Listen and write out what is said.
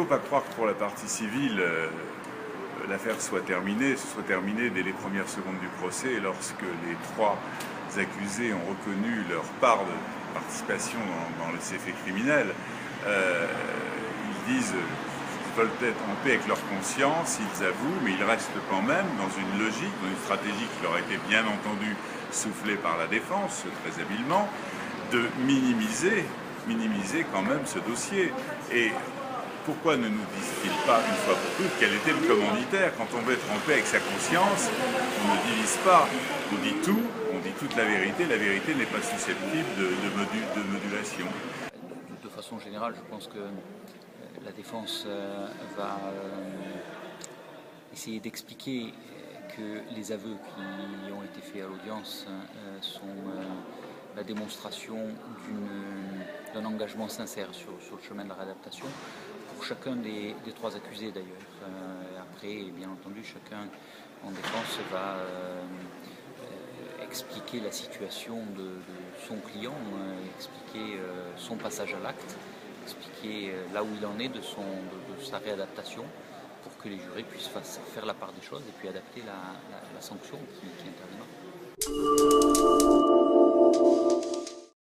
pas croire que pour la partie civile, l'affaire soit terminée dès les premières secondes du procès, lorsque les trois accusés ont reconnu leur part de participation dans ces faits criminels. Ils disent qu'ils veulent être en paix avec leur conscience, ils avouent, mais ils restent quand même dans une logique, dans une stratégie qui leur a été bien entendu soufflée par la défense, très habilement, de minimiser quand même ce dossier. Et pourquoi ne nous disent-ils pas une fois pour toutes quel était le commanditaire? Quand on veut être en paix avec sa conscience, on ne divise pas, on dit tout, on dit toute la vérité n'est pas susceptible de modulation. De façon générale, je pense que la défense va essayer d'expliquer que les aveux qui ont été faits à l'audience sont la démonstration d'un engagement sincère sur le chemin de la réadaptation, pour chacun des trois accusés d'ailleurs. Après, bien entendu, chacun en défense va expliquer la situation de son client, expliquer son passage à l'acte, expliquer là où il en est de sa réadaptation, pour que les jurés puissent faire la part des choses et puis adapter la sanction qui interviendra.